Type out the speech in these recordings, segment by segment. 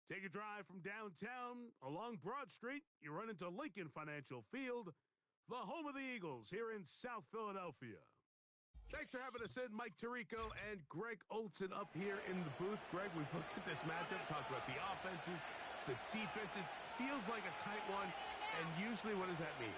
Take a drive from downtown along Broad Street. You run into Lincoln Financial Field, the home of the Eagles here in South Philadelphia. Thanks for having us in, Mike Tirico and Greg Olson up here in the booth. Greg, we've looked at this matchup, talked about the offenses, the defense. It feels like a tight one, and usually what does that mean?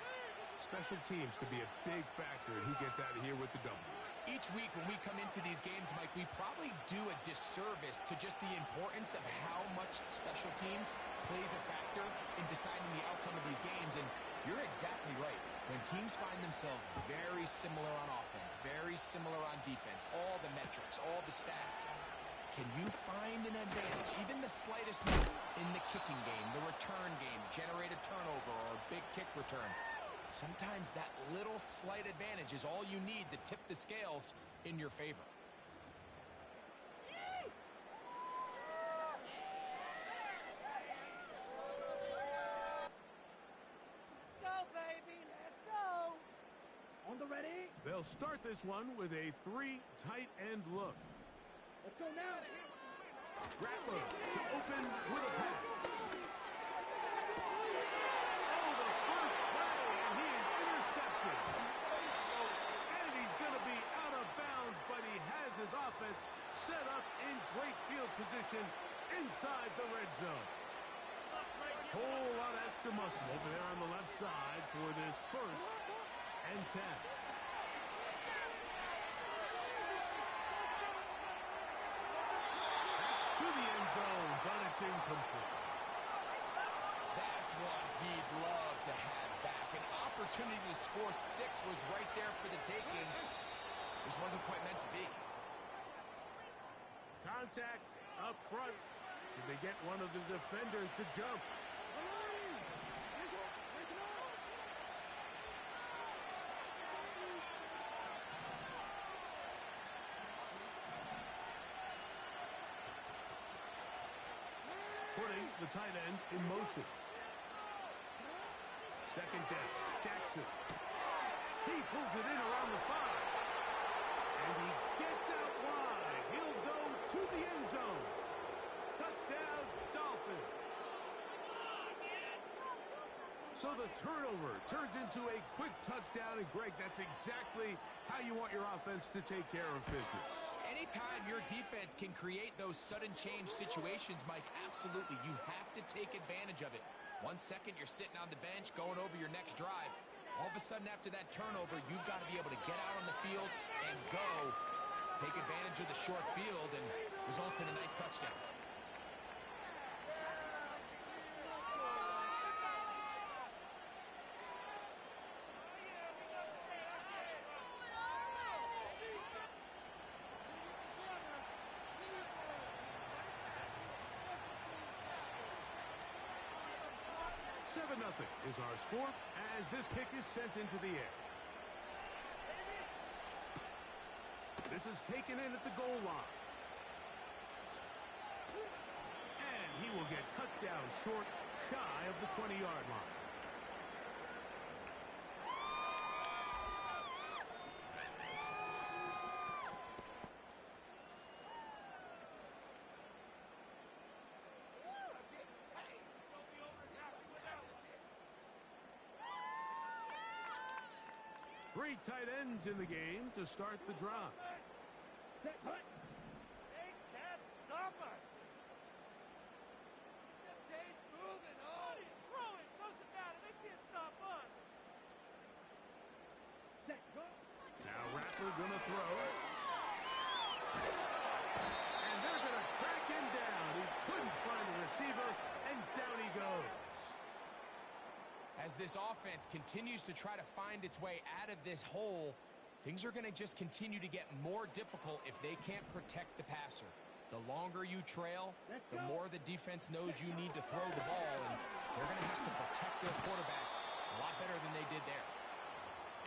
Special teams could be a big factor in who gets out of here with the W. Each week when we come into these games, Mike, we probably do a disservice to just the importance of how much special teams plays a factor in deciding the outcome of these games. And you're exactly right. When teams find themselves very similar on offense, very similar on defense, all the metrics, all the stats, can you find an advantage, even the slightest move in the kicking game, the return game, generate a turnover or a big kick return? Sometimes that little slight advantage is all you need to tip the scales in your favor. Let's go, baby. Let's go. On the ready. They'll start this one with a 3 tight end look. Let's go now. Rattler to open with a pass. And he's going to be out of bounds, but he has his offense set up in great field position inside the red zone. Whole lot of extra muscle over there on the left side for this 1st and 10. Back to the end zone, but it's incomplete. That's what he'd love to have back. An opportunity to score 6 was right there for the taking. Just wasn't quite meant to be. Contact up front. Did they get one of the defenders to jump? Putting the tight end in motion. Second down, Jackson. He pulls it in around the 5. And he gets out wide. He'll go to the end zone. Touchdown, Dolphins. So the turnover turns into a quick touchdown. And, Greg, that's exactly how you want your offense to take care of business. Anytime your defense can create those sudden change situations, Mike, absolutely, you have to take advantage of it. 1 second, you're sitting on the bench, going over your next drive. All of a sudden, after that turnover, you've got to be able to get out on the field and go. Take advantage of the short field and results in a nice touchdown. Nothing is our score as this kick is sent into the air. This is taken in at the goal line. And he will get cut down short, shy of the 20-yard line. Three tight ends in the game to start the drive. They can't stop us. The tape's moving. Oh, throw it. Doesn't matter. They can't stop us. Now Rattler going to throw. And they're going to track him down. He couldn't find the receiver, and down he goes. As this offense continues to try to find its way out of this hole, things are going to just continue to get more difficult if they can't protect the passer. The longer you trail, the more the defense knows you need to throw the ball, and they're going to have to protect their quarterback a lot better than they did there.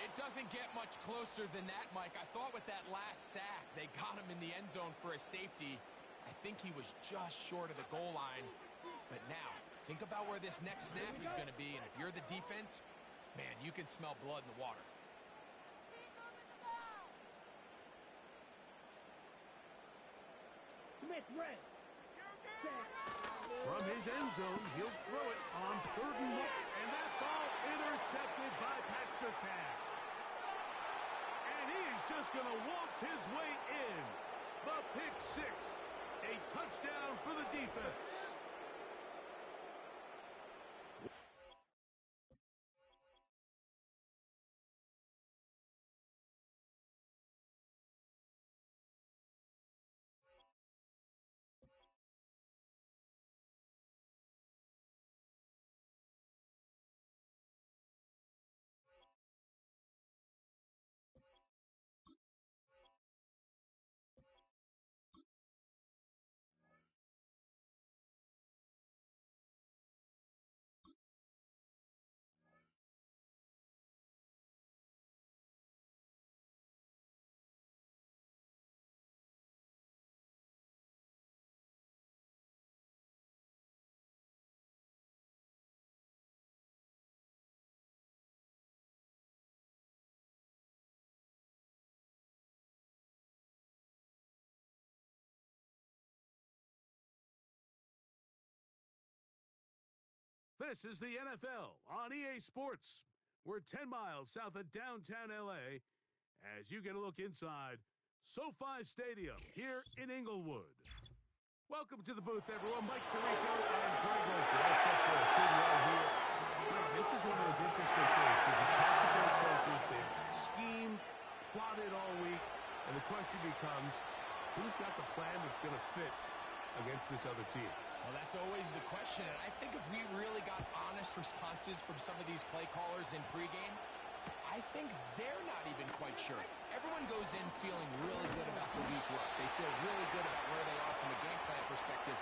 It doesn't get much closer than that, Mike. I thought with that last sack, they got him in the end zone for a safety. I think he was just short of the goal line. But now, think about where this next snap is going to be, and if you're the defense, man, you can smell blood in the water. Smith, red. Set. From his end zone, he'll throw it on 3rd and 1. And that ball intercepted by Pat Surtain. And he is just going to waltz his way in. The pick six. A touchdown for the defense. This is the NFL on EA Sports. We're 10 miles south of downtown L.A. as you get a look inside SoFi Stadium here in Inglewood. Welcome to the booth, everyone. Mike Tirico and Greg Olson. All set for a good run here. Now, this is one of those interesting things because you talk to both coaches. They've schemed, plotted all week, and the question becomes, who's got the plan that's going to fit against this other team? Well, that's always the question, and I think if we really got honest responses from some of these play callers in pregame, I think they're not even quite sure. Everyone goes in feeling really good about the week work. They feel really good about where they are from a game plan perspective.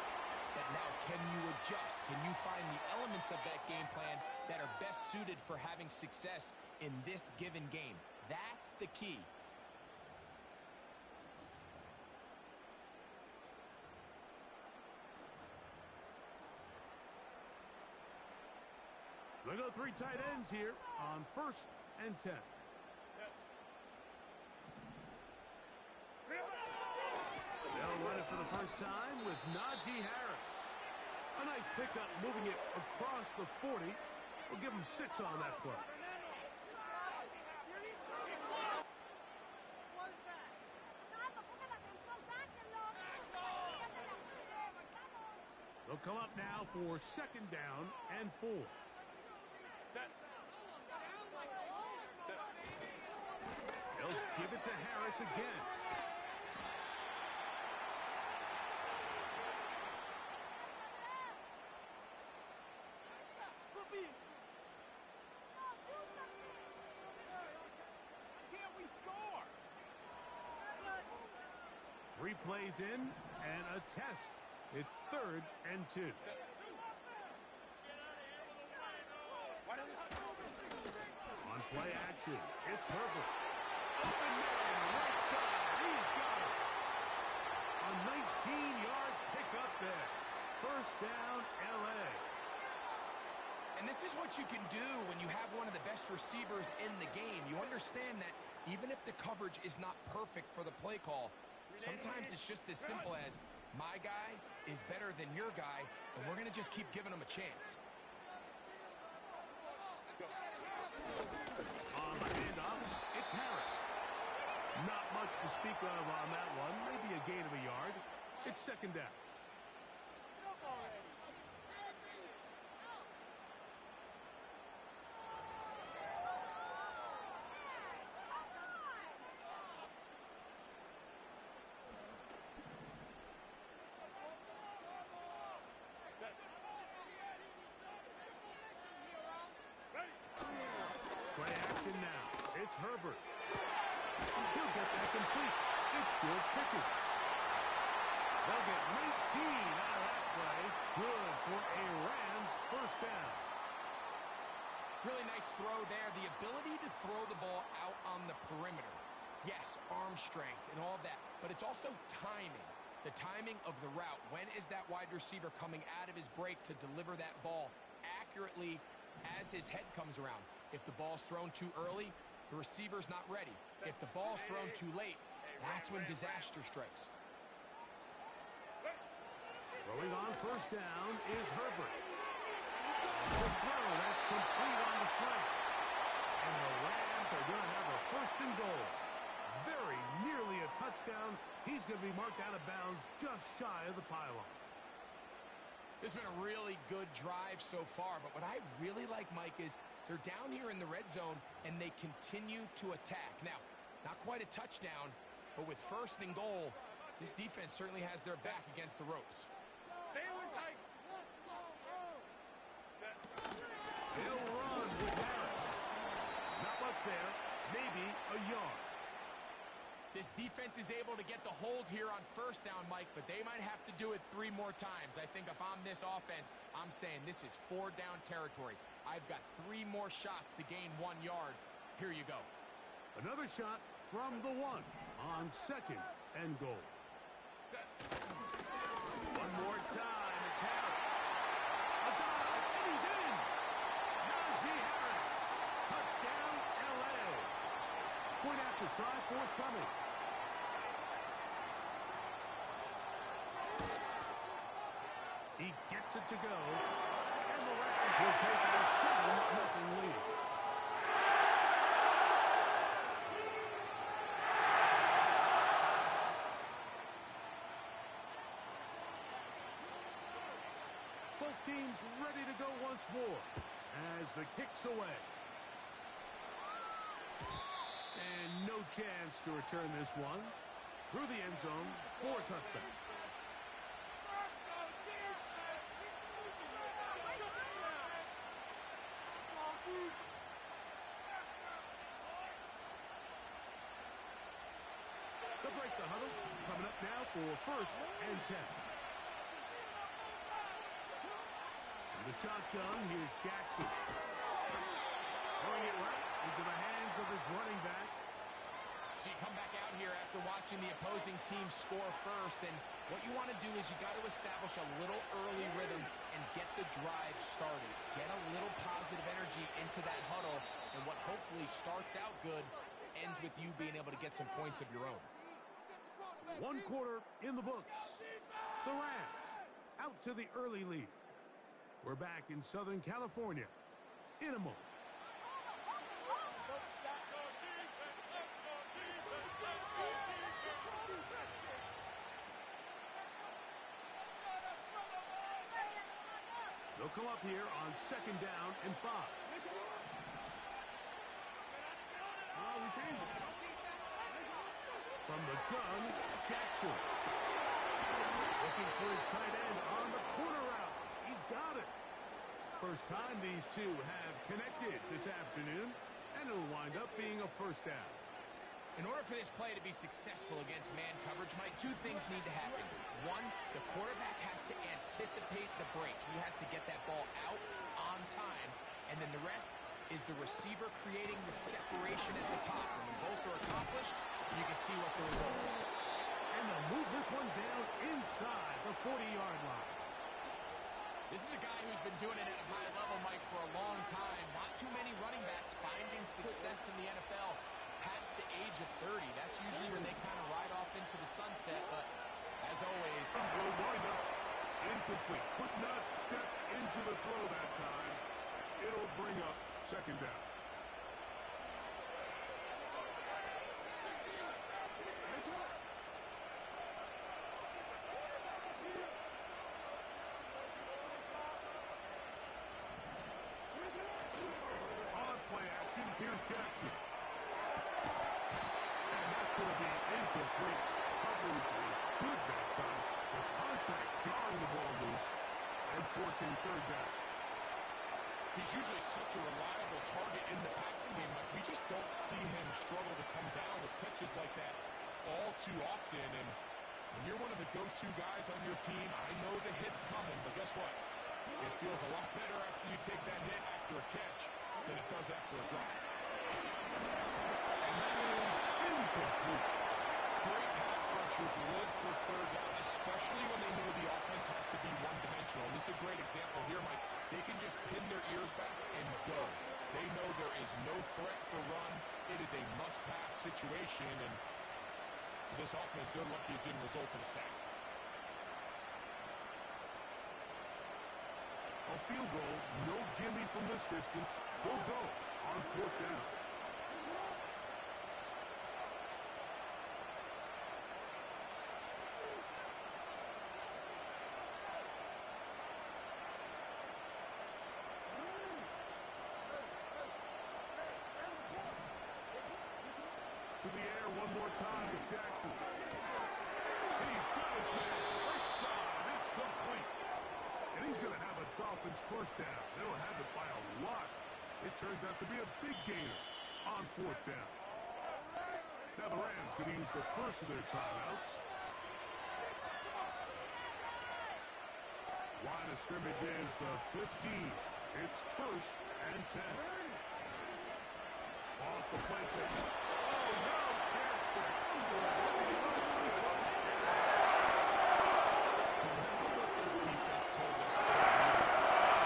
But now, can you adjust? Can you find the elements of that game plan that are best suited for having success in this given game? That's the key. They go 3 tight ends here on 1st and 10. They'll run it for the first time with Najee Harris. A nice pickup, moving it across the 40. We'll give him 6 on that play. They'll come up now for 2nd down and 4. They'll give it to Harris again. Can't we score? 3 plays in and a test. It's 3rd and 2. On play action, it's Herbert. Open man, right side, he's got it. A 19-yard pickup there. 1st down, L.A. And this is what you can do when you have one of the best receivers in the game. You understand that even if the coverage is not perfect for the play call, sometimes it's just as simple as my guy is better than your guy, and we're going to just keep giving him a chance. On the handoff, it's Harris. Not much to speak of on that one. Maybe a gain of a yard. It's 2nd down. Play action now. It's Herbert. He'll get that complete. It's George Pickens. They'll get 19 out of that play. Good for a Rams 1st down. Really nice throw there. The ability to throw the ball out on the perimeter. Yes, arm strength and all of that, but it's also timing. The timing of the route. When is that wide receiver coming out of his break to deliver that ball accurately as his head comes around? If the ball's thrown too early, the receiver's not ready. If the ball's thrown too late, that's when disaster strikes. Throwing on first down is Herbert. The throw, that's complete on the slant. And the Rams are going to have a first and goal. Very nearly a touchdown. He's going to be marked out of bounds just shy of the pylon. This has been a really good drive so far, but what I really like, Mike, is they're down here in the red zone, and they continue to attack. Now, not quite a touchdown, but with first and goal, this defense certainly has their back against the ropes. They'll run with Harris. Not much there, maybe a yard. This defense is able to get the hold here on first down, Mike, but they might have to do it 3 more times. I think if I'm this offense, I'm saying this is 4-down territory. I've got 3 more shots to gain 1 yard. Here you go. Another shot from the 1 on second and goal. One more time, it's Harris. A dive, and he's in. Najee Harris. Touchdown, L.A. Point after try forthcoming. He gets it to go, and the Rams will take a 7-0 lead. Both teams ready to go once more as the kick's away. And no chance to return this one. Through the end zone for a touchdown. They'll break the huddle. Coming up now for first and 10. In the shotgun, here's Jackson. Throwing it right into the hands of his running back. So you come back out here after watching the opposing team score first, and what you want to do is you got to establish a little early rhythm and get the drive started. Get a little positive energy into that huddle, and what hopefully starts out good ends with you being able to get some points of your own. 1 quarter in the books. The Rams out to the early lead. We're back in Southern California in a moment. They'll come up here on second down and 5. From the gun, Jackson. Looking for his tight end on the corner route. He's got it. First time these two have connected this afternoon, and it'll wind up being a first down. In order for this play to be successful against man coverage, Mike, 2 things need to happen. 1, the quarterback has to anticipate the break. He has to get that ball out on time. And then the rest is the receiver creating the separation at the top. And when both are accomplished, you can see what the results are. And they'll move this one down inside the 40-yard line. This is a guy who's been doing it at a high level, Mike, for a long time. Not too many running backs finding success in the NFL past the age of 30. That's usually when they kind of ride off into the sunset, but as always, will wind up incomplete. Could not step into the throw that time. It'll bring up second down. On play action, here's Jackson. And that's going to be incomplete. Coverage is good that time. The contact jarring the ball loose and forcing third down. He's usually such a reliable target in the passing game, but we just don't see him struggle to come down with catches like that all too often. And when you're one of the go-to guys on your team, I know the hit's coming, but guess what? It feels a lot better after you take that hit after a catch than it does after a drop. And that is incomplete. Great pass rushers live for third down, especially when they know the offense has to be one-dimensional. And this is a great example here, Mike. They can just pin their ears back and go. They know there is no threat for run. It is a must-pass situation, and for this offense, they're lucky it didn't result in a sack. field goal. No gimme from this distance. They'll go on 4th down. To the air one more time, Jackson. He's got his man. Right side. It's complete. And he's going to have a Dolphins first down. They don't have it by a lot. It turns out to be a big gainer on 4th down. Now the Rams going to use the first of their timeouts. Line of scrimmage is the 15. It's 1st and 10. Off the play fake. Oh, no chance for Remember what this defense told us about this week.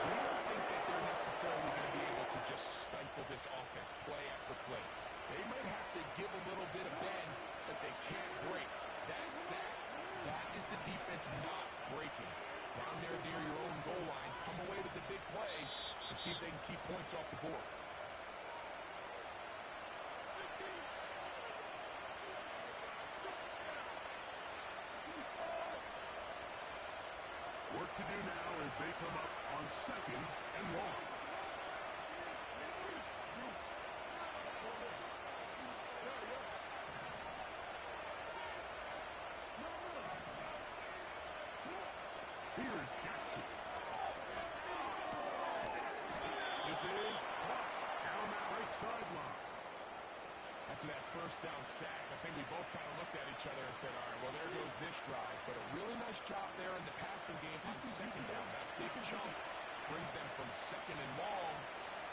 We don't think that they're necessarily going to be able to just stifle this offense play after play. They might have to give a little bit of bend, but they can't break. That sack, that is the defense not breaking. Down there near your own goal line, come away with the big play and see if they can keep points off the board. Work to do now as they come up on 2nd and long. Here's Jackson. This is down that right sideline. After that first down sack, I think we both kind of looked at each other and said, all right, well, there goes this drive. But a really nice job there in the passing game on 2nd down. That big jump brings them from 2nd and long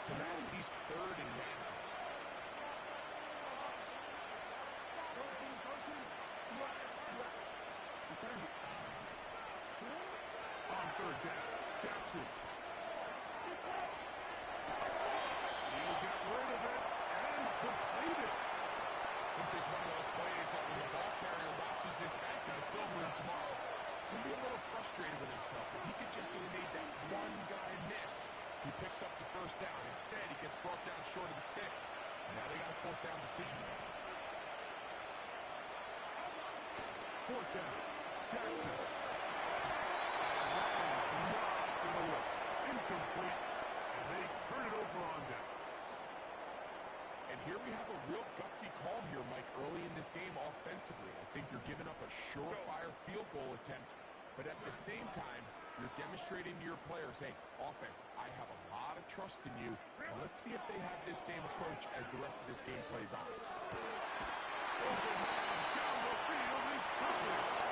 to now at least 3rd and manageable. On 3rd down, Jackson. He'll get rid of it and complete it. I think this is one of those plays that when the ball carrier watches this back in the film room tomorrow, he's going to be a little frustrated with himself. If he could just have made that one guy miss, he picks up the first down. Instead, he gets brought down short of the sticks. Now they got a 4th down decision to make. 4th down, Jackson. Incomplete, and they turn it over on downs. And here we have a real gutsy call here, Mike, early in this game offensively. I think you're giving up a surefire field goal attempt, but at the same time, you're demonstrating to your players, hey, offense, I have a lot of trust in you, and let's see if they have this same approach as the rest of this game plays on. Down the field is Tucker.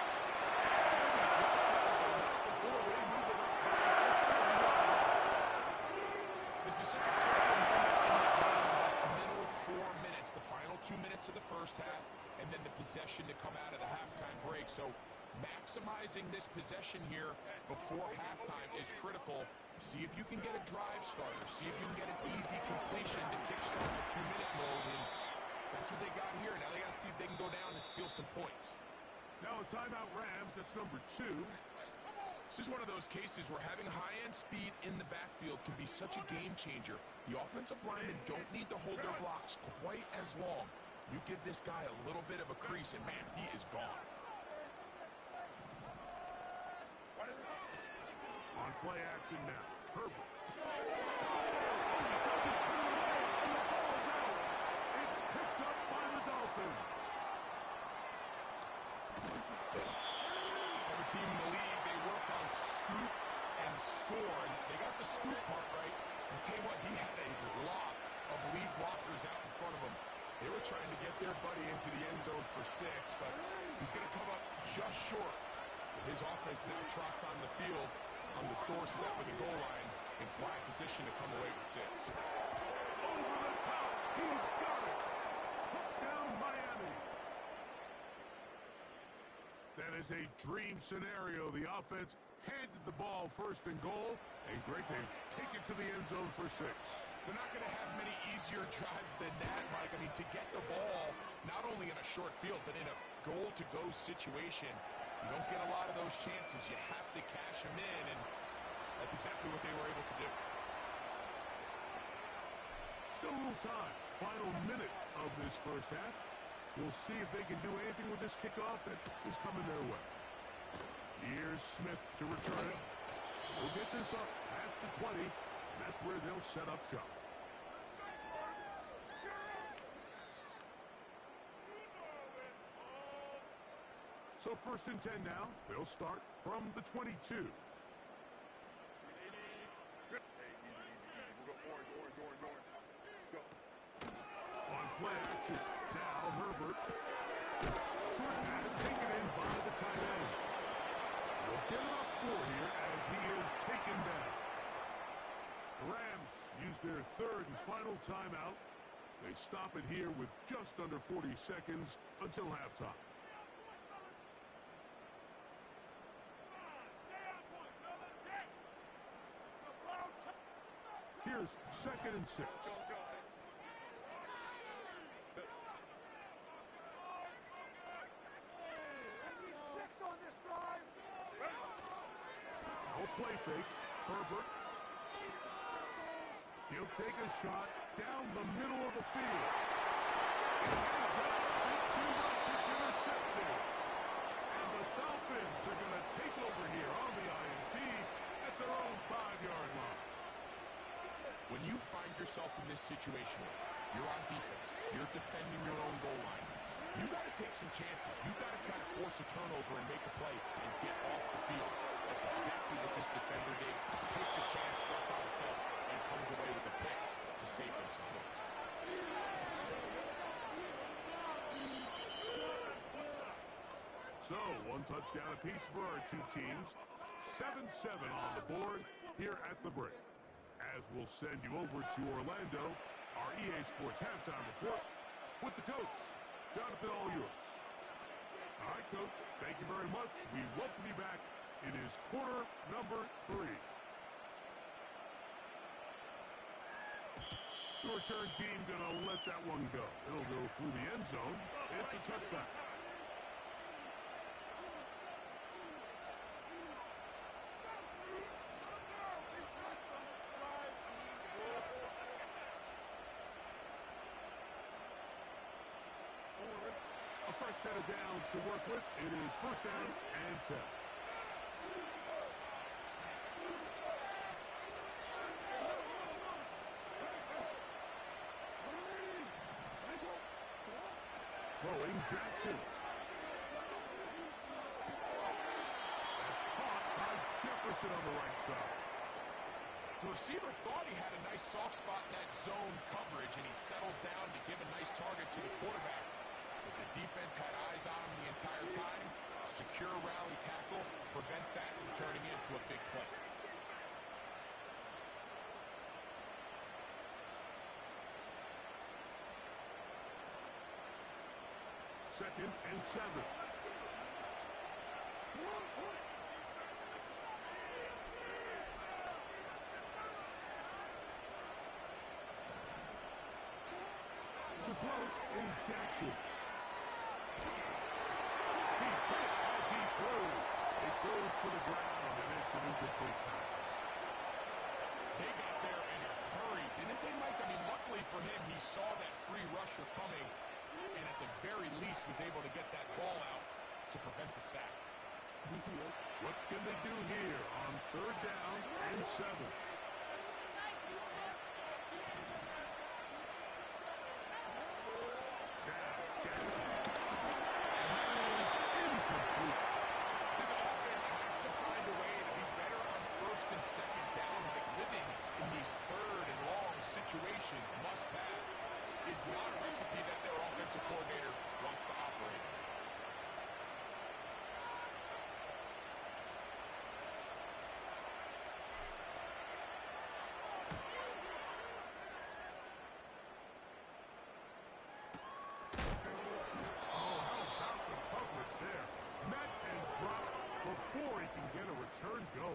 This is such a critical moment in the game. Middle 4 minutes, the final 2 minutes of the first half, and then the possession to come out of the halftime break. So maximizing this possession here before halftime is critical. See if you can get a drive starter. See if you can get an easy completion to kickstart the 2-minute mode. And that's what they got here. Now they got to see if they can go down and steal some points. Now a timeout Rams, that's number 2. This is one of those cases where having high-end speed in the backfield can be such a game changer. The offensive linemen don't need to hold their blocks quite as long. You give this guy a little bit of a crease, and man, he is gone. On play action now, Herbert. It's picked up by the Dolphins. Every team in the league, they work on scoop and score. And they got the scoop part right. I'll tell you what, he had a lot of lead blockers out in front of him. They were trying to get their buddy into the end zone for 6, but he's going to come up just short. His offense now trots on the field on the doorstep of the goal line in prime position to come away with 6. Over the top, he's got it. Touchdown, Miami. That is a dream scenario. The offense handed the ball 1st and goal, and great, they take it to the end zone for 6. They're not going to have many easier drives than that, Mike. I mean, to get the ball, not only in a short field, but in a goal-to-go situation, you don't get a lot of those chances. You have to cash them in, and That's exactly what they were able to do. Still a little time. Final minute of this first half. We'll see if they can do anything with this kickoff that is coming their way. Here's Smith to return it. We'll get this up past the 20. And that's where they'll set up shop. So 1st and 10 now. They'll start from the 22. On play action. Now Herbert. Short pass taken in by the tight end. They'll get it up 4 here as he is taken down. The Rams use their 3rd and final timeout. They stop it here with just under 40 seconds until halftime. Here's 2nd and 6. No play fake. Herbert. He'll take a shot down the middle of the field. Too much, it's intercepted. And the Dolphins are going to take over here on the INT at their own 5-yard line. When you find yourself in this situation, you're on defense, you're defending your own goal line, you got to take some chances. You got to try to force a turnover and make a play and get off the field. That's exactly what this defender did. Takes a chance, bets on himself, and comes away with a pick to save them some points. So, 1 touchdown apiece for our 2 teams. 7-7 on the board here at the break. As we'll send you over to Orlando, our EA Sports halftime report with the coach. Jonathan, all yours. All right, Coach, thank you very much. We welcome you back. It is quarter number 3. The return team gonna let that one go. It'll go through the end zone. It's a touchback. A fresh set of downs to work with. It is 1st down and 10. Throwing Jackson. That's caught by Jefferson on the right side. The receiver thought he had a nice soft spot in that zone coverage, and he settles down to give a nice target to the quarterback. But the defense had eyes on him the entire time. Secure rally tackle prevents that from turning into a big play. Second and 7. To throw is Jackson. He's hit as he throws. It goes to the ground, and it's an incomplete pass. They got there in a hurry, didn't they, Mike? I mean, luckily for him, he saw that free rusher coming, and at the very least was able to get that ball out to prevent the sack. What can they do here on 3rd down and 7? Must pass is not a recipe that their offensive coordinator wants to operate. Oh, how about the coverage there? Met and drop before he can get a return go.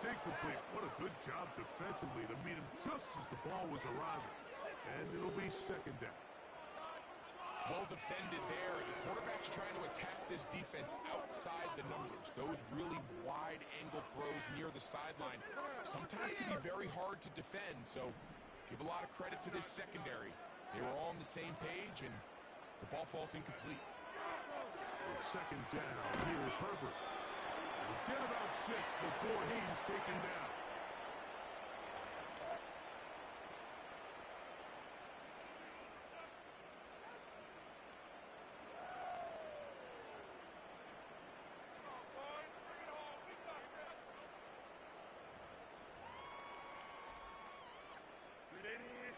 It's incomplete. What a good job defensively to meet him just as the ball was arriving. And it'll be second down. Well defended there. The quarterback's trying to attack this defense outside the numbers. Those really wide angle throws near the sideline sometimes can be very hard to defend. So give a lot of credit to this secondary. They were all on the same page, and the ball falls incomplete. It's second down. Here's Herbert. We'll get about 6 before he's taken down.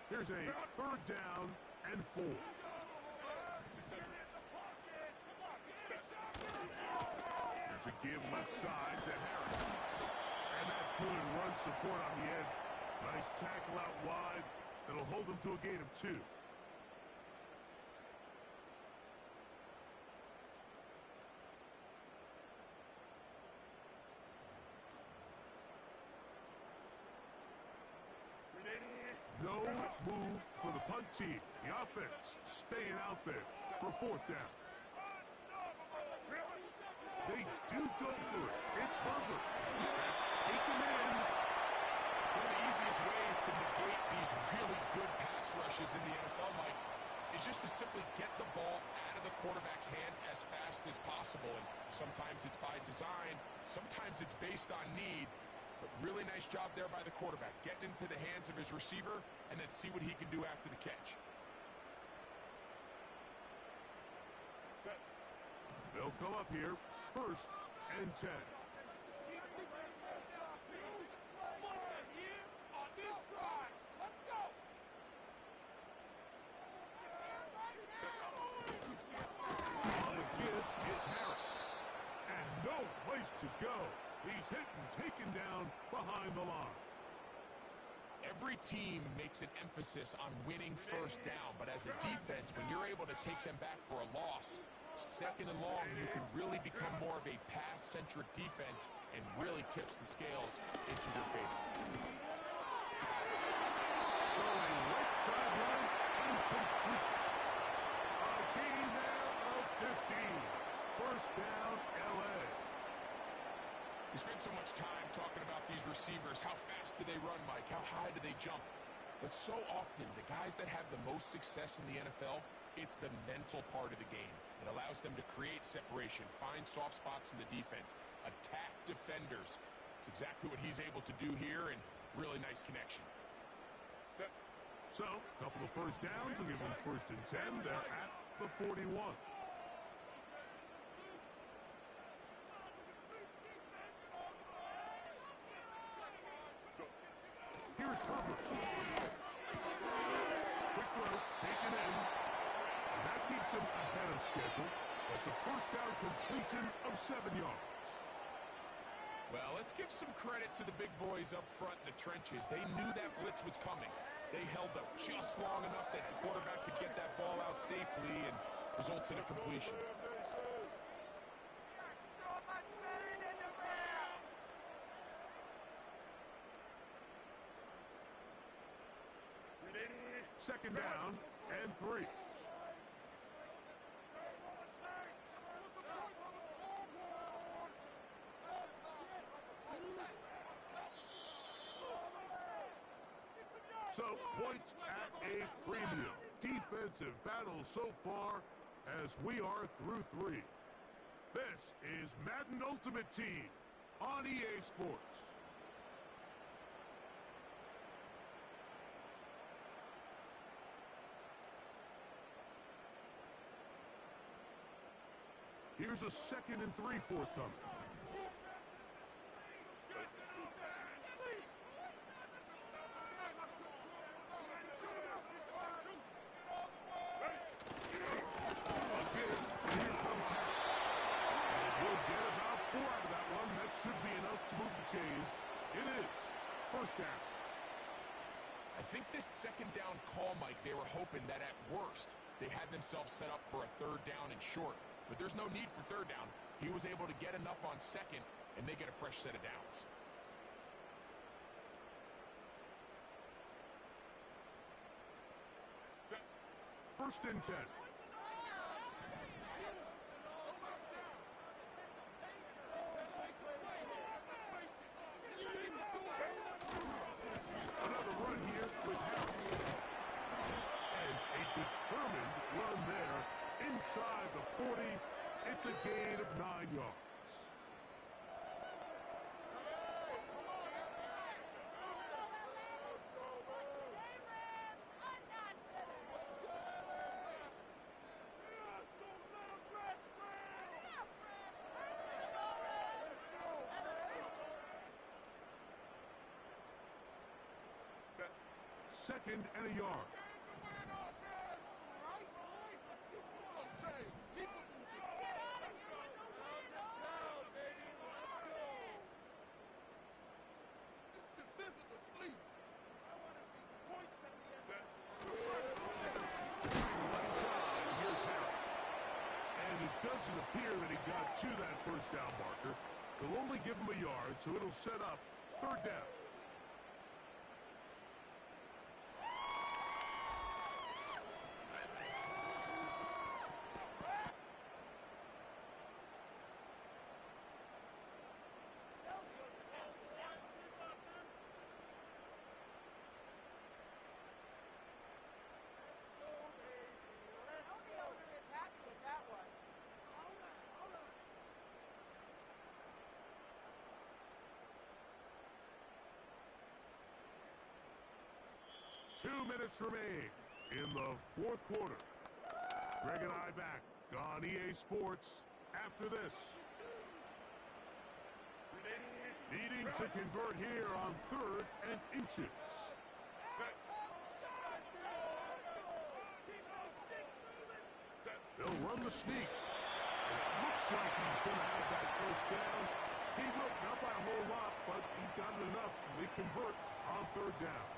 Here's a third down and 4. There's a give left side to Harris. And that's good run support on the edge. Nice tackle out wide. That'll hold them to a gain of 2. No move for the punt team. The offense staying out there for fourth down. They do go for it. It's Herbert. Take him in. One of the easiest ways to negate these really good pass rushes in the NFL, Mike, is just to simply get the ball out of the quarterback's hand as fast as possible. And sometimes it's by design, sometimes it's based on need. But really nice job there by the quarterback, getting into the hands of his receiver and then see what he can do after the catch. They'll come up here, first and 10. On the give, it's Harris. And no place to go. He's hit and taken down behind the line. Every team makes an emphasis on winning first down, but as a defense, when you're able to take them back for a loss, second and long, you can really become more of a pass-centric defense and really tips the scales into your favor. Going right sideline, incomplete. A gain there of 15. First down, LA. We spend so much time talking about these receivers. How fast do they run, Mike? How high do they jump? But so often, the guys that have the most success in the NFL, it's the mental part of the game. It allows them to create separation, find soft spots in the defense, attack defenders. It's exactly what he's able to do here, and really nice connection. So, a couple of first downs will give them first and 10. They're at the 41. Here's Herbert. Quick throw, taken in. And that keeps him ahead of schedule. That's a first down completion of 7 yards. Well, let's give some credit to the big boys up front in the trenches. They knew that blitz was coming. They held up just long enough that the quarterback could get that ball out safely and results in a completion. Second down and 3. So, points at a premium. Defensive battle so far as we are through 3. This is Madden Ultimate Team on EA Sports. Here's a second and 3 forthcoming. It is first down. I think this second down call, Mike, they were hoping that at worst they had themselves set up for a third down and short. But there's no need for third down. He was able to get enough on second, and they get a fresh set of downs. First and 10. Another run here with Harris. And a determined run there inside the 40. It's a gain of 9 yards. Second and a yard. Doesn't appear that he got to that first down marker. They'll only give him a yard, so it'll set up third down. Two minutes remain in the fourth quarter. Greg and I back on EA Sports after this. Needing to convert here on third and inches. They'll run the sneak. It looks like he's going to have that first down. He will, not by a whole lot, but he's gotten enough. They convert on third down.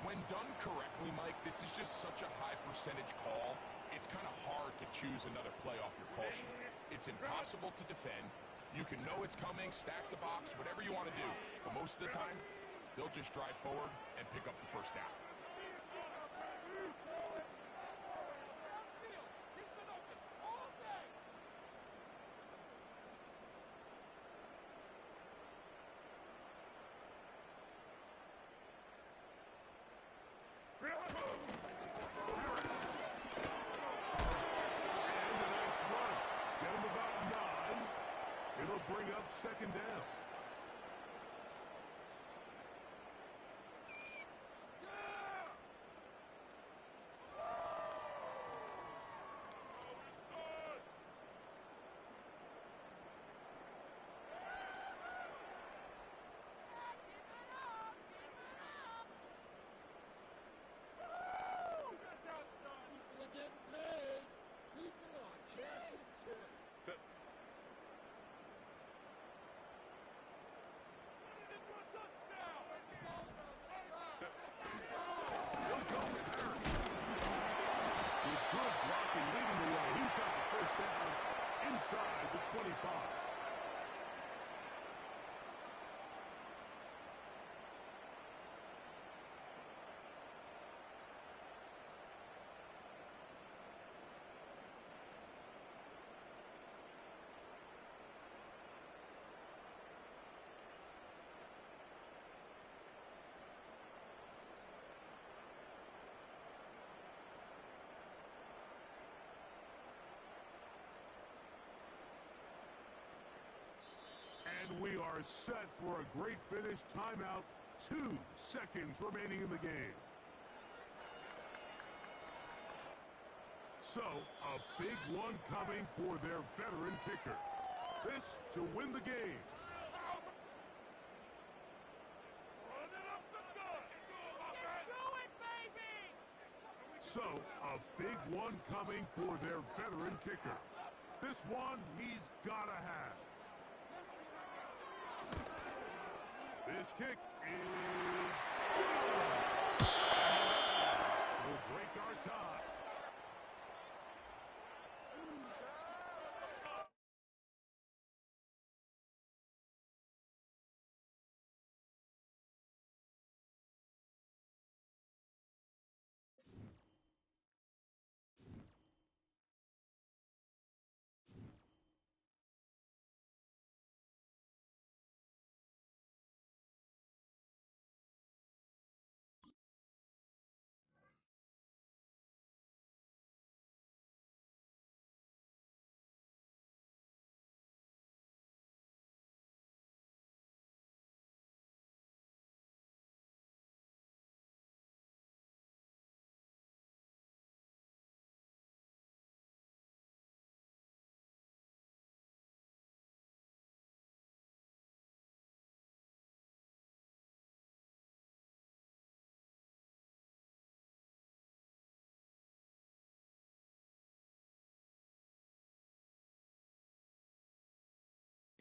When done correctly, Mike, this is just such a high percentage call. It's kind of hard to choose another play off your call sheet. It's impossible to defend. You can know it's coming, stack the box, whatever you want to do. But most of the time, they'll just drive forward and pick up the first down. Bring up second down. Inside the 25. And we are set for a great finish. Timeout. 2 seconds remaining in the game. So, a big one coming for their veteran kicker. This to win the game. So, a big one coming for their veteran kicker. This one he's gotta have. This kick is good. We'll break our tie.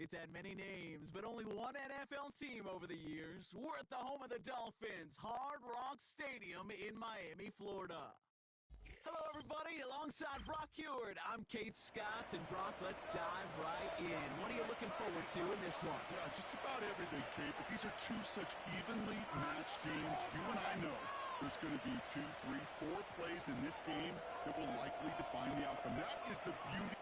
It's had many names, but only one NFL team over the years. We're at the home of the Dolphins, Hard Rock Stadium in Miami, Florida. Hello, everybody. Alongside Brock Hewitt, I'm Kate Scott, and Brock, let's dive right in. What are you looking forward to in this one? Yeah, just about everything, Kate, but these are two such evenly matched teams. You and I know there's going to be 2, 3, 4 plays in this game that will likely define the outcome. That is the beauty.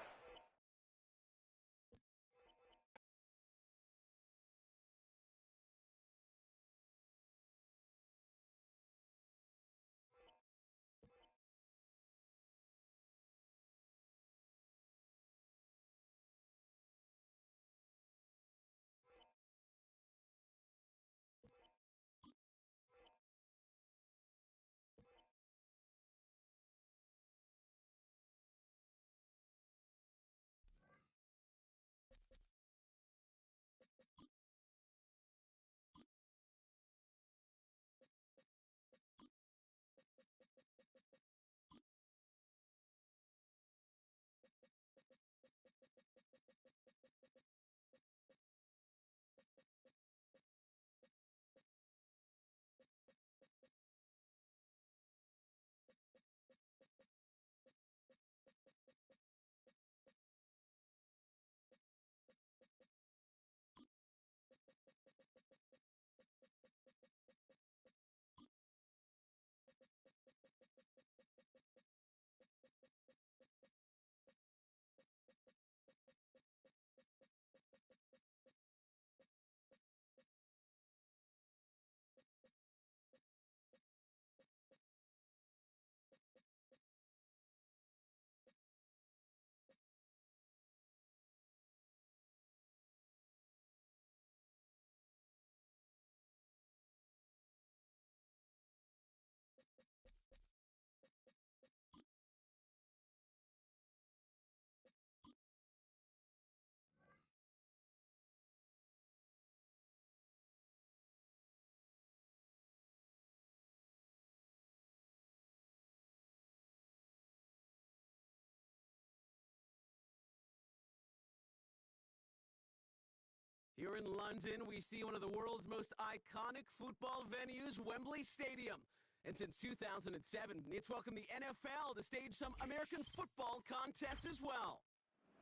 Here in London, we see one of the world's most iconic football venues, Wembley Stadium. And since 2007, it's welcomed the NFL to stage some American football contests as well.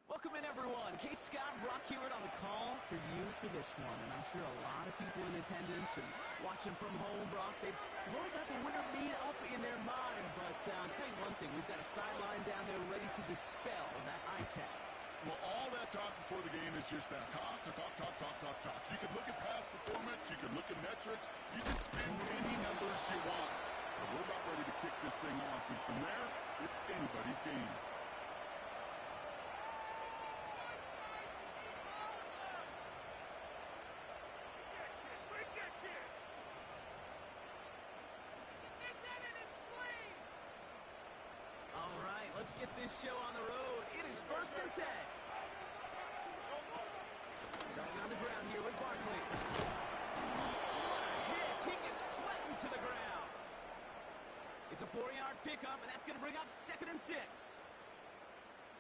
Welcome in, everyone. Kate Scott, Brock Hewitt on the call for you for this one. And I'm sure a lot of people in attendance and watching from home, Brock, they've really got the winner beat up in their mind. But I'll tell you one thing, we've got a sideline down there ready to dispel that eye test. Well, all that talk before the game is just that. Talk. You can look at past performance. You can look at metrics. You can spin any numbers you want. But we're about ready to kick this thing off. And from there, it's anybody's game. All right, let's get this show on the road. It is 1st and 10. Starting on the ground here with Barkley. What a hit! He gets flattened to the ground. It's a 4-yard pickup, and that's going to bring up 2nd and 6.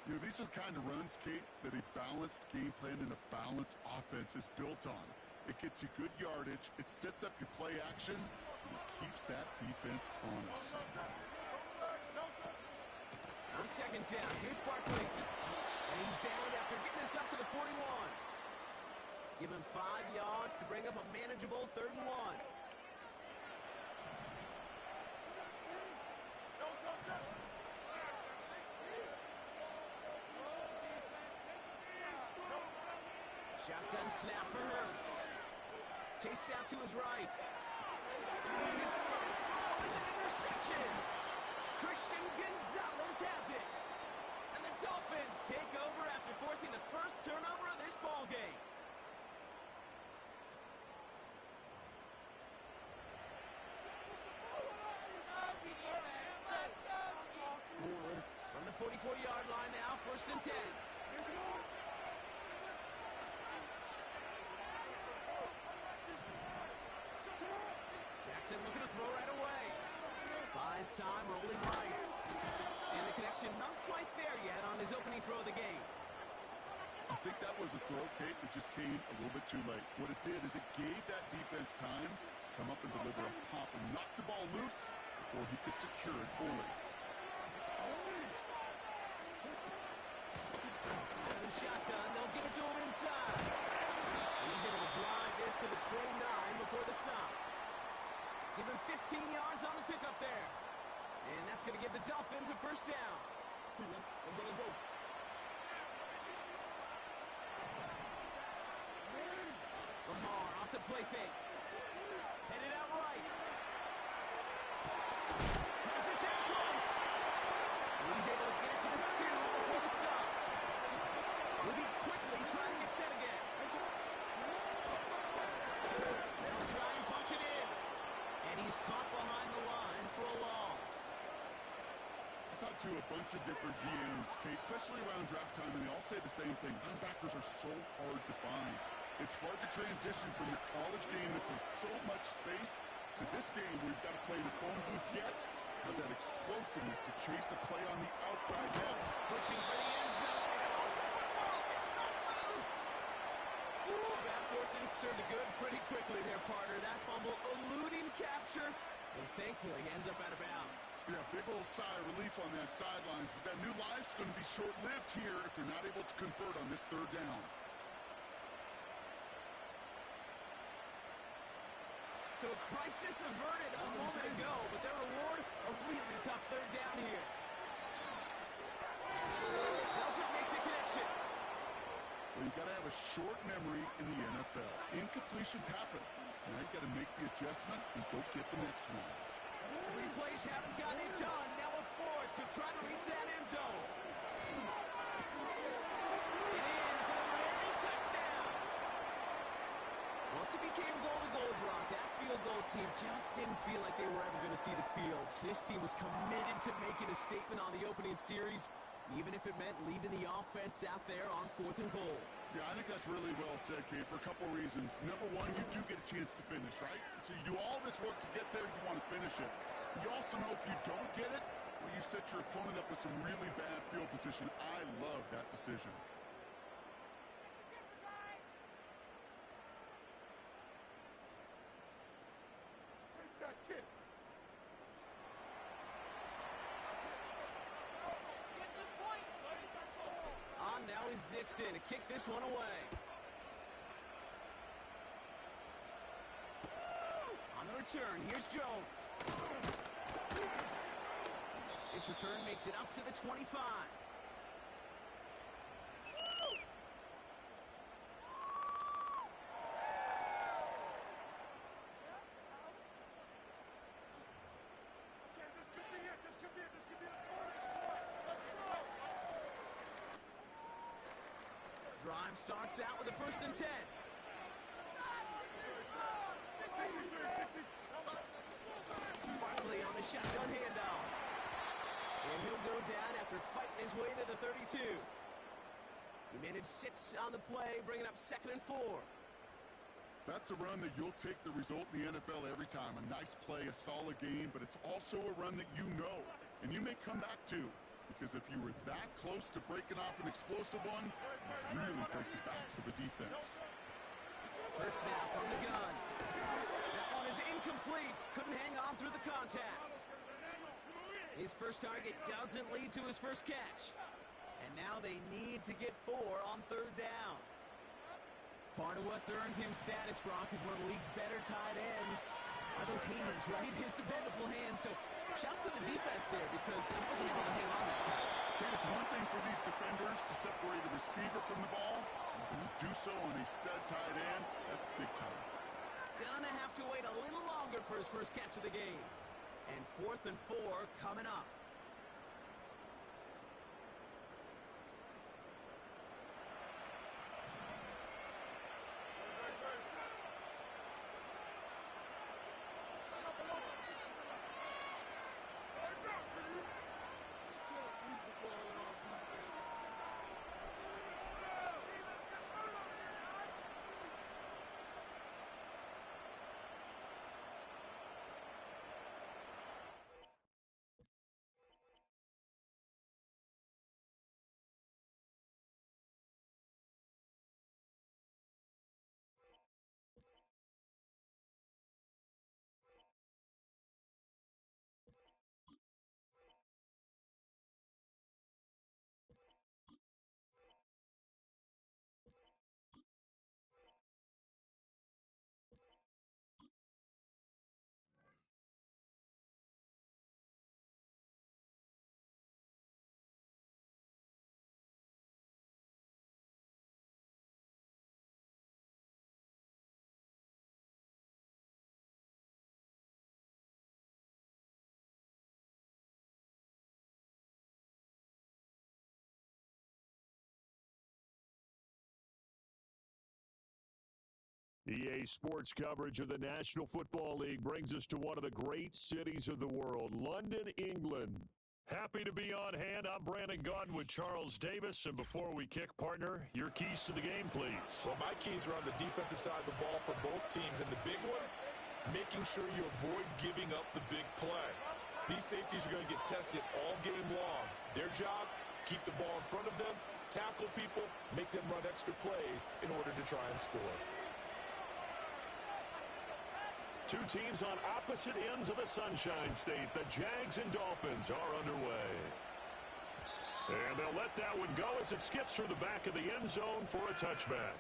You know, these are the kind of runs, Kate, that a balanced game plan and a balanced offense is built on. It gets you good yardage, it sets up your play action, and it keeps that defense honest. On 2nd down, here's Barkley. And he's down after getting this up to the 41. Give him 5 yards to bring up a manageable 3rd and 1. Shotgun snap for Hurts. Chased out to his right. His first throw is an interception. Christian Gonzalez has it. And the Dolphins take over after forcing the first turnover of this ball game. From the 44-yard line now, 1st and 10. Jackson looking to throw right away. Buys time, rolling right. And the connection not quite there yet on his opening throw of the game. think that was a throw, Kate, that just came a little bit too late. What it did is it gave that defense time to come up and deliver a pop and knock the ball loose before he could secure it fully. And the shotgun, they'll give it to him inside. And he's able to drive this to the 29 before the stop. Give him 15 yards on the pickup there. And that's going to give the Dolphins a first down. Lamar off the play fake. Headed out right. Has it in close. And he's able to get it to the 2 before the stop. Moving quickly, trying to get set again. They'll try and punch it in. And he's caught behind the line for a loss. I talked to a bunch of different GMs, Kate, especially around draft time, and they all say the same thing. Linebackers are so hard to find. It's hard to transition from your college game that's in so much space to this game where you've got to play in the phone booth, yet have that explosiveness to chase a play on the outside net. Pushing for the end zone, and he lost the football. It's not loose. Ooh, bad fortune served it good pretty quickly there, partner. That fumble eluding capture, and thankfully ends up out of bounds. Yeah, big old sigh of relief on that sidelines, but that new life's going to be short-lived here if they're not able to convert on this third down. So a crisis averted a moment ago, but their reward, a really tough third down here. Doesn't make the connection. Well, you've got to have a short memory in the NFL. Incompletions happen. Now you've got to make the adjustment and go get the next one. 3 plays haven't gotten it done. Now a 4th to try to reach that end zone. And in for the Miami touchdown. Once it became goal-to-goal, Brock, that field goal team just didn't feel like they were ever going to see the field. This team was committed to making a statement on the opening series, even if it meant leaving the offense out there on 4th and goal. Yeah, I think that's really well said, Kate, for a couple reasons. Number one, you do get a chance to finish, right? So you do all this work to get there, you want to finish it. You also know if you don't get it, well, you set your opponent up with some really bad field position. I love that decision. Take that kick. On now is Dixon to kick this one away. On the return, here's Jones. This return makes it up to the 25. Drive starts out with a 1st and 10. Barkley on the shotgun handoff. And he'll go down after fighting his way to the 32. He managed 6 on the play, bringing up 2nd and 4. That's a run that you'll take the result in the NFL every time. A nice play, a solid game, but it's also a run that you know, and you may come back to. Because if you were that close to breaking off an explosive one, you really break the backs of a defense. Hurts now from the gun. That one is incomplete. Couldn't hang on through the contact. His first target doesn't lead to his first catch. And now they need to get 4 on 3rd down. Part of what's earned him status, Brock, is one of the league's better tight ends. Are those hands, right? His dependable hands. So shouts to the defense there because he wasn't able to hang on that time. It's one thing for these defenders to separate a receiver from the ball, but to do so on a stud tight end, that's big time. Gonna have to wait a little longer for his first catch of the game. And 4th and 4 coming up. EA Sports coverage of the National Football League brings us to one of the great cities of the world, London, England. Happy to be on hand. I'm Brandon Gaudin with Charles Davis. And before we kick, partner, your keys to the game, please. Well, my keys are on the defensive side of the ball for both teams. And the big one, making sure you avoid giving up the big play. These safeties are going to get tested all game long. Their job, keep the ball in front of them, tackle people, make them run extra plays in order to try and score. Two teams on opposite ends of the Sunshine State. The Jags and Dolphins are underway. And they'll let that one go as it skips through the back of the end zone for a touchback.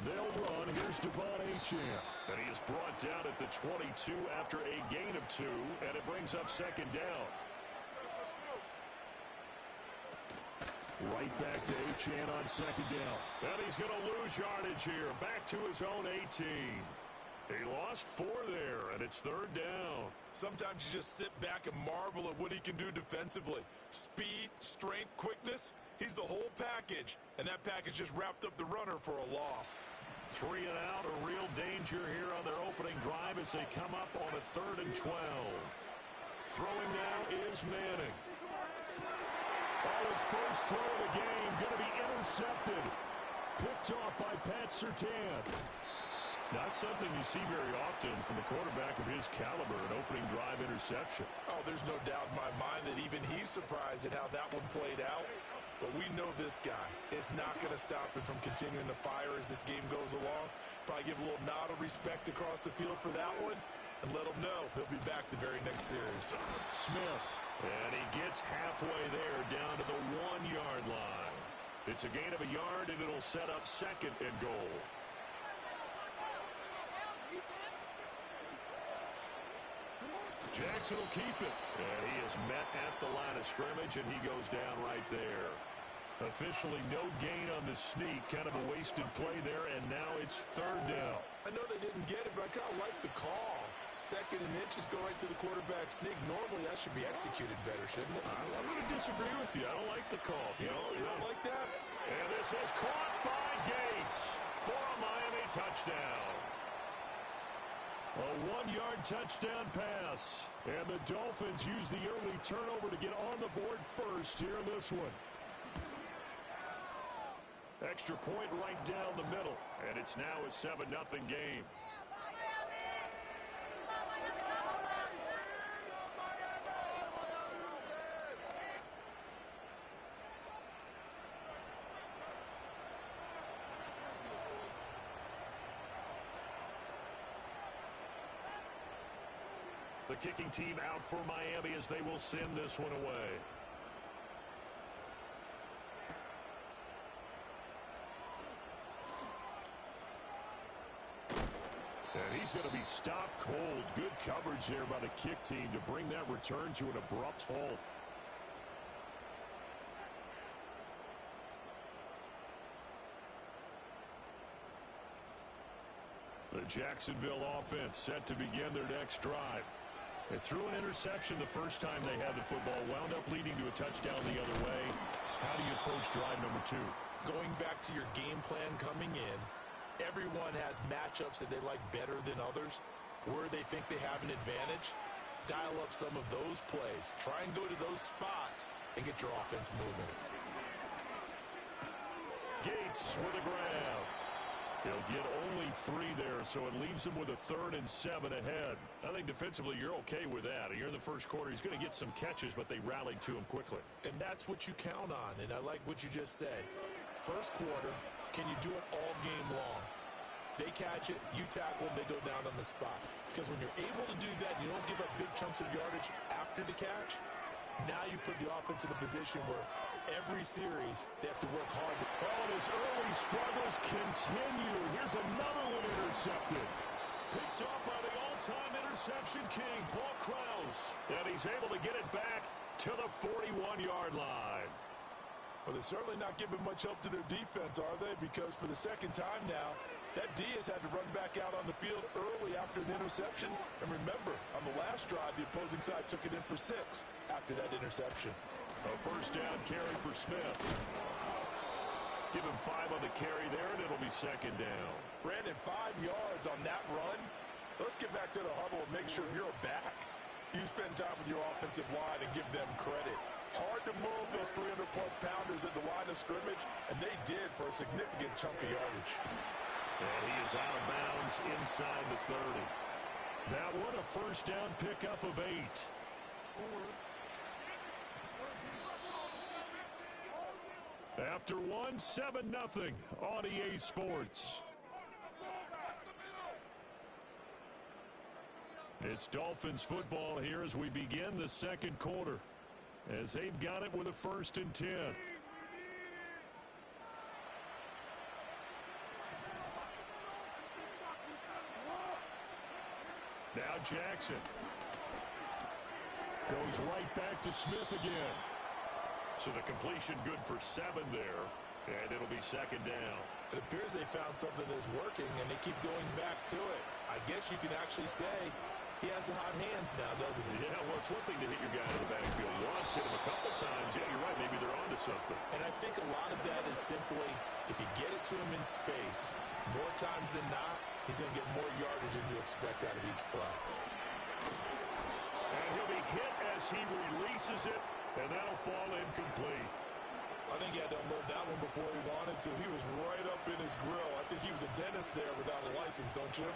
They'll run. Here's Devon Achane. And he is brought down at the 22 after a gain of 2, and it brings up second down. Right back to Achane on second down. And he's going to lose yardage here. Back to his own 18. He lost 4 there, and it's third down. Sometimes you just sit back and marvel at what he can do defensively. Speed, strength, quickness. He's the whole package. And that package just wrapped up the runner for a loss. 3 and out, a real danger here on their opening drive as they come up on a 3rd and 12. Throwing now is Manning. Oh, his first throw of the game going to be intercepted. Picked off by Pat Surtain. Not something you see very often from a quarterback of his caliber, an opening drive interception. Oh, there's no doubt in my mind that even he's surprised at how that one played out. But we know this guy is not going to stop him from continuing to fire as this game goes along. Probably give a little nod of respect across the field for that one and let him know he'll be back the very next series. Smith, and he gets halfway there down to the 1-yard line. It's a gain of a yard, and it'll set up second and goal. Jackson will keep it. And he is met at the line of scrimmage, and he goes down right there. Officially no gain on the sneak. Kind of a wasted play there, and now it's third down. I know they didn't get it, but I kind of like the call. 2nd and inches go right to the quarterback sneak. Normally, that should be executed better, shouldn't it? I'm going to disagree with you. I don't like the call. You don't like that? And this is caught by Gates for a Miami touchdown. A 1-yard touchdown pass. And the Dolphins use the early turnover to get on the board first here in this one. Extra point right down the middle. And it's now a 7-0 game. The kicking team out for Miami as they will send this one away. And he's going to be stopped cold. Good coverage there by the kick team to bring that return to an abrupt halt. The Jacksonville offense set to begin their next drive. They threw an interception the first time they had the football, wound up leading to a touchdown the other way. How do you approach drive number 2? Going back to your game plan coming in, everyone has matchups that they like better than others, where they think they have an advantage. Dial up some of those plays. Try and go to those spots and get your offense moving. Gates with a grab. He'll get only 3 there, so it leaves him with a 3rd and 7 ahead. I think defensively you're okay with that. You're in the first quarter. He's going to get some catches, but they rallied to him quickly. And that's what you count on, and I like what you just said. First quarter, can you do it all game long? They catch it, you tackle them, they go down on the spot. Because when you're able to do that, you don't give up big chunks of yardage after the catch. Now you put the offense in a position where every series they have to work hard. Oh, and his early struggles continue. Here's another one intercepted. Picked off by the all-time interception king, Paul Krause. And he's able to get it back to the 41-yard line. Well, they're certainly not giving much help to their defense, are they? Because for the second time now, That Diaz had to run back out on the field early after an interception. And remember, on the last drive, the opposing side took it in for 6 after that interception. A first down carry for Smith. Give him 5 on the carry there, and it'll be second down. Brandon, 5 yards on that run. Let's get back to the huddle and make sure you're a back. You spend time with your offensive line and give them credit. Hard to move those 300-plus pounders at the line of scrimmage, and they did for a significant chunk of yardage. And he is out of bounds inside the 30. That one a first down pickup of 8. After one, 7-0 on EA Sports. It's Dolphins football here as we begin the second quarter, as they've got it with a 1st and 10. Now Jackson goes right back to Smith again. So the completion good for 7 there, and it'll be second down. It appears they found something that's working, and they keep going back to it. I guess you can actually say he has the hot hands now, doesn't he? Yeah, well, it's one thing to hit your guy in the backfield once, hit him a couple times. Yeah, you're right. Maybe they're onto something. And I think a lot of that is simply, if you get it to him in space, more times than not, he's going to get more yardage than you expect out of each play. And he'll be hit as he releases it, and that'll fall incomplete. I think he had to unload that one before he wanted to. He was right up in his grill. I think he was a dentist there without a license, don't you?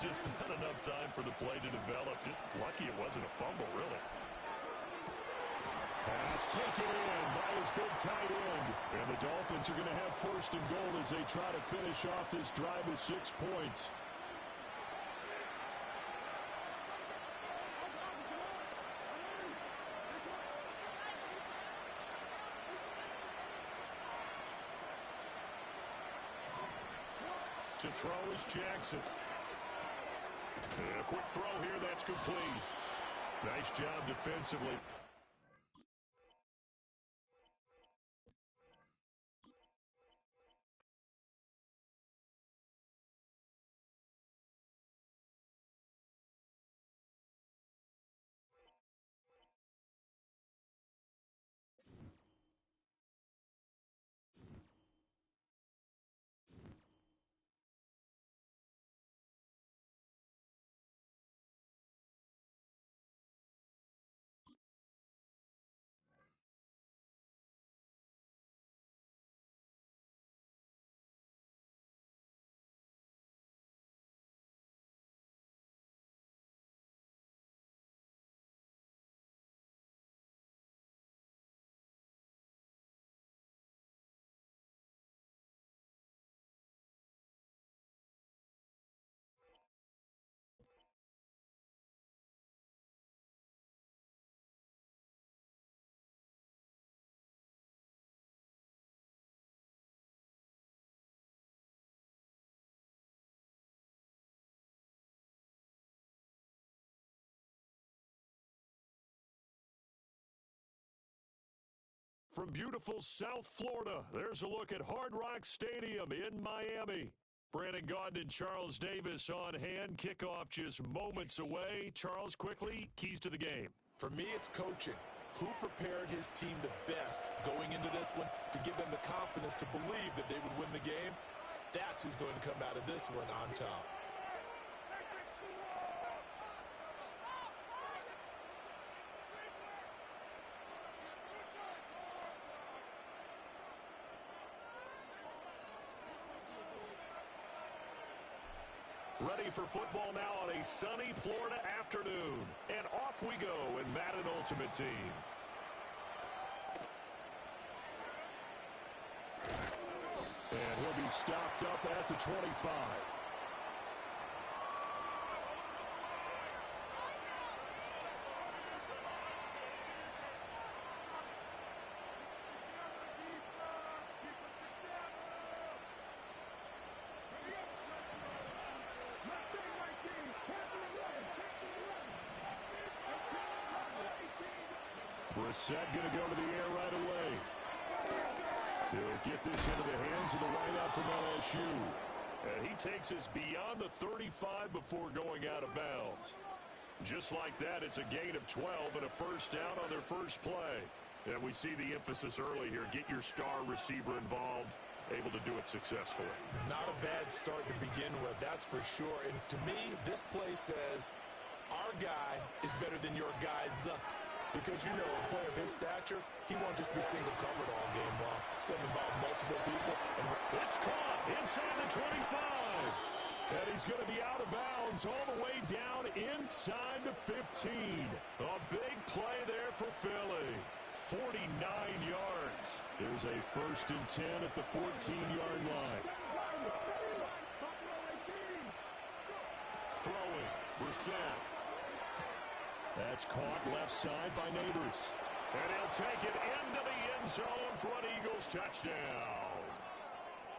Just not enough time for the play to develop. Just lucky it wasn't a fumble, really. Pass taken in by his big tight end. And the Dolphins are going to have 1st and goal as they try to finish off this drive with 6 points. To throw is Jackson. And a quick throw here, that's complete. Nice job defensively. From beautiful South Florida, there's a look at Hard Rock Stadium in Miami. Brandon Gaudin and Charles Davis on hand. Kickoff just moments away. Charles, quickly, keys to the game. For me, it's coaching. Who prepared his team the best going into this one to give them the confidence to believe that they would win the game? That's who's going to come out of this one on top. Ready for football now on a sunny Florida afternoon. And off we go in Madden Ultimate Team. And he'll be stopped up at the 25. Brissett going to go to the air right away. He'll get this into the hands of the wideout from LSU. And he takes us beyond the 35 before going out of bounds. Just like that, it's a gain of 12 and a first down on their first play. And we see the emphasis early here. Get your star receiver involved, able to do it successfully. Not a bad start to begin with, that's for sure. And to me, this play says our guy is better than your guys. Because, you know, a player of his stature, he won't just be single covered all game long. It's going to involve multiple people. And it's caught inside the 25. And he's going to be out of bounds all the way down inside the 15. A big play there for Philly. 49 yards. There's a 1st and 10 at the 14-yard line. Throwing, Brissett. That's caught left side by Neighbors. And he'll take it into the end zone for an Eagles touchdown.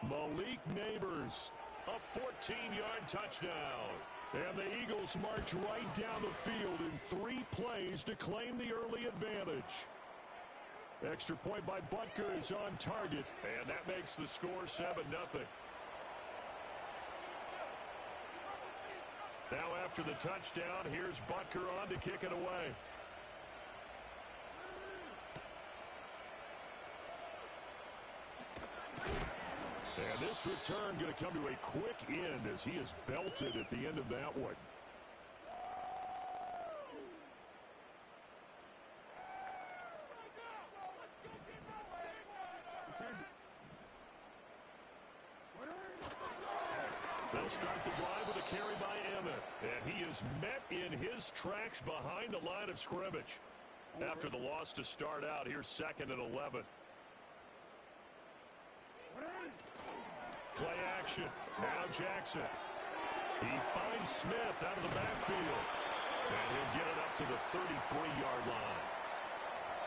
Malik Neighbors, a 14-yard touchdown. And the Eagles march right down the field in 3 plays to claim the early advantage. Extra point by Butker is on target, and that makes the score 7-0. Now after the touchdown, here's Butker on to kick it away. And this return going to come to a quick end as he is belted at the end of that one. They'll start the drive with a carry by Emmett. And he is met in his tracks behind the line of scrimmage. After the loss to start out, here's 2nd and 11. Play action. Now Jackson. He finds Smith out of the backfield. And he'll get it up to the 33-yard line.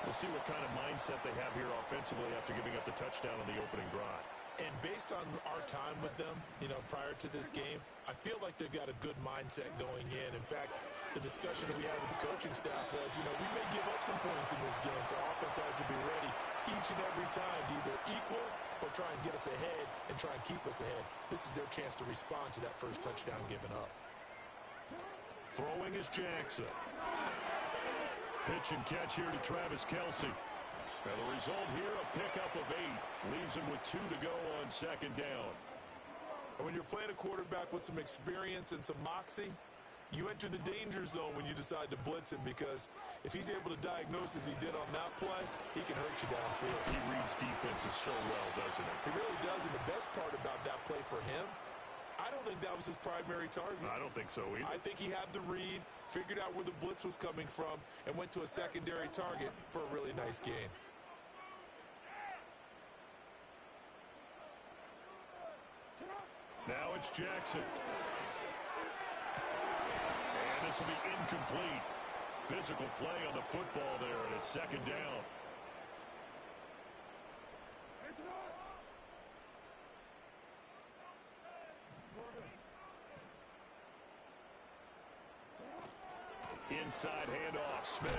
We'll see what kind of mindset they have here offensively after giving up the touchdown on the opening drive. And based on our time with them, you know, prior to this game, I feel like they've got a good mindset going in. In fact, the discussion that we had with the coaching staff was, you know, we may give up some points in this game, so offense has to be ready each and every time to either equal or try and get us ahead and try and keep us ahead. This is their chance to respond to that first touchdown given up. Throwing is Jackson. Pitch and catch here to Travis Kelce. Now the result here, a pickup of 8. Leaves him with 2 to go on 2nd down. And when you're playing a quarterback with some experience and some moxie, you enter the danger zone when you decide to blitz him, because if he's able to diagnose as he did on that play, he can hurt you downfield. He reads defenses so well, doesn't he? He really does, and the best part about that play for him, I don't think that was his primary target. I don't think so either. I think he had the read, figured out where the blitz was coming from, and went to a secondary target for a really nice gain. Now it's Jackson. And this will be incomplete. Physical play on the football there, and it's 2nd down. Inside handoff, Smith.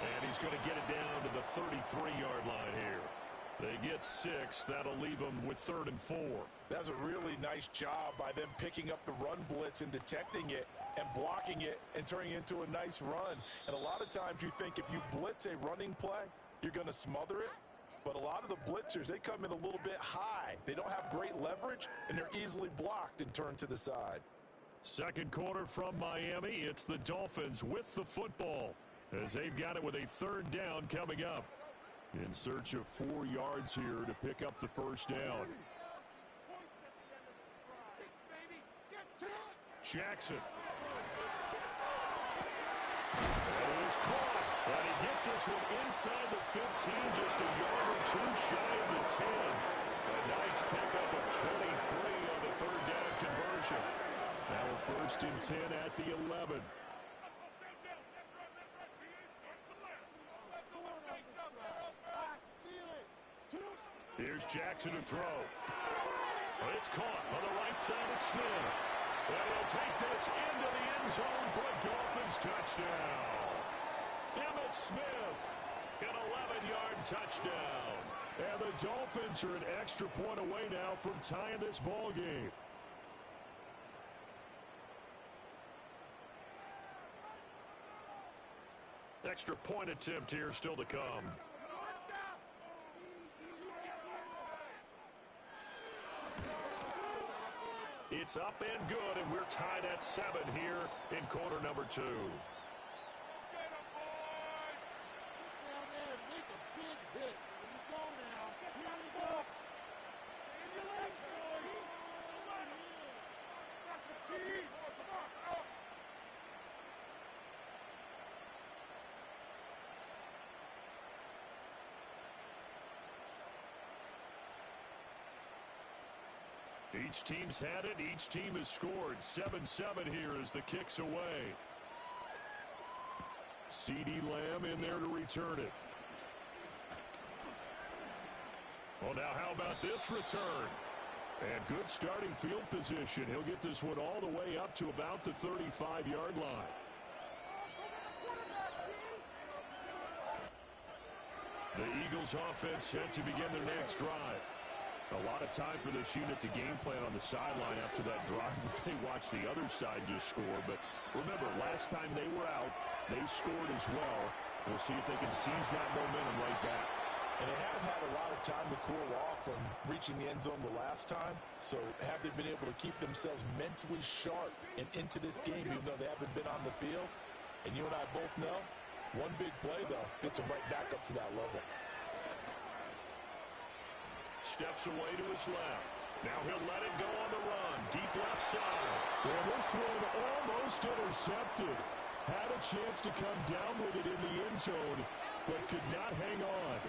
And he's going to get it down to the 33-yard line here. They get 6. That'll leave them with 3rd and 4. That's a really nice job by them picking up the run blitz and detecting it and blocking it and turning it into a nice run. And a lot of times you think if you blitz a running play, you're going to smother it. But a lot of the blitzers, they come in a little bit high. They don't have great leverage, and they're easily blocked and turned to the side. 2nd quarter from Miami. It's the Dolphins with the football as they've got it with a 3rd down coming up. In search of 4 yards here to pick up the first down. Jackson. That is caught. And he gets this one inside the 15, just a yard or 2 shy of the 10. A nice pickup of 23 on the 3rd down conversion. Now a 1st and 10 at the 11. Here's Jackson to throw. But it's caught on the right side of Smith. And he'll take this into the end zone for a Dolphins touchdown. Emmitt Smith, an 11-yard touchdown. And the Dolphins are an extra point away now from tying this ball game. Extra point attempt here still to come. It's up and good, and we're tied at 7 here in quarter number 2. Each team's had it. Each team has scored. 7-7 here as the kick's away. CeeDee Lamb in there to return it. Well, now how about this return? And good starting field position. He'll get this one all the way up to about the 35-yard line. The Eagles offense set to begin their next drive. A lot of time for this unit to game plan on the sideline after that drive if they watch the other side just score. But remember, last time they were out, they scored as well. We'll see if they can seize that momentum right back. And they have had a lot of time to cool off from reaching the end zone the last time. So have they been able to keep themselves mentally sharp and into this game even though they haven't been on the field? And you and I both know, one big play, though, gets them right back up to that level. Steps away to his left. Now he'll let it go on the run. Deep left side. And this one almost intercepted. Had a chance to come down with it in the end zone, but could not hang on.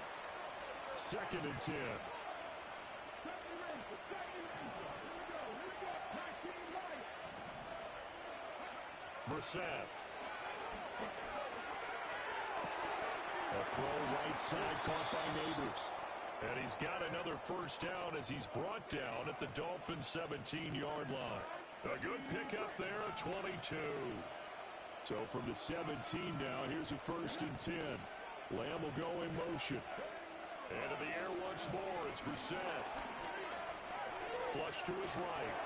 2nd and 10. Brissett. A throw right side caught by Neighbors. And he's got another first down as he's brought down at the Dolphins' 17-yard line. A good pickup there at 22. So from the 17 now, here's a 1st and 10. Lamb will go in motion. And in the air once more, it's Brissett. Flush to his right.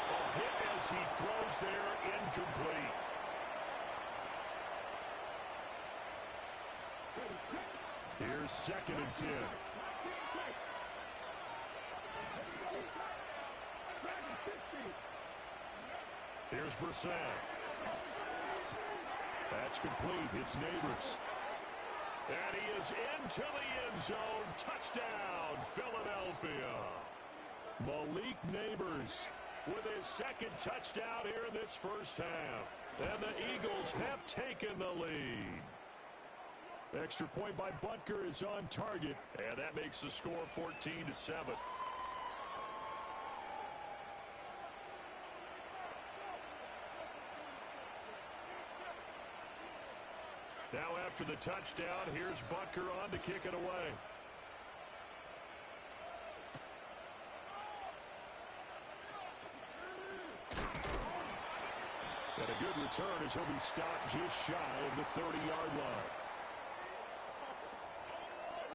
A hit as he throws there, incomplete. Here's 2nd and 10. Here's Brissett. That's complete. It's Neighbors. And he is into the end zone. Touchdown, Philadelphia. Malik Neighbors with his 2nd touchdown here in this first half. And the Eagles have taken the lead. Extra point by Butker is on target, and that makes the score 14-7. Now after the touchdown, here's Butker on to kick it away. And a good return as he'll be stopped just shy of the 30-yard line.